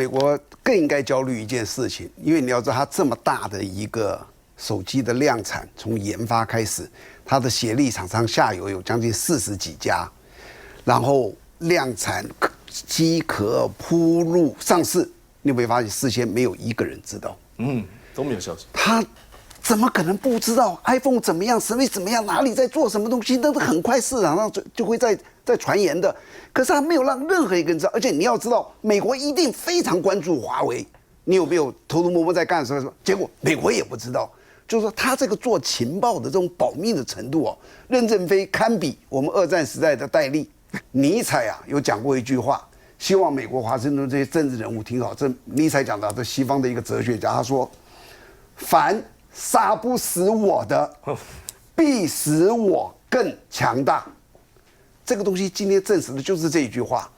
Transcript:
美国更应该焦虑一件事情，因为你要知道，它这么大的一个手机的量产，从研发开始，它的协力厂商下游有将近40几家，然后量产、机壳铺路、上市，你有没有发现事先没有一个人知道？都没有消息。他怎么可能不知道 iPhone 怎么样，什么怎么样，哪里在做什么东西？那是很快市场上就会在传言的。可是他没有让任何一个人知道，而且你要知道，美国一定非常关注华为，你有没有偷偷摸摸在干什么？结果美国也不知道。就是说，他这个做情报的这种保密的程度哦，任正非堪比我们2战时代的戴笠。尼采啊，有讲过一句话，希望美国华盛顿这些政治人物听好。这尼采讲的，这西方的一个哲学家，他说：“凡杀不死我的，必使我更强大。”这个东西今天证实的就是这一句话。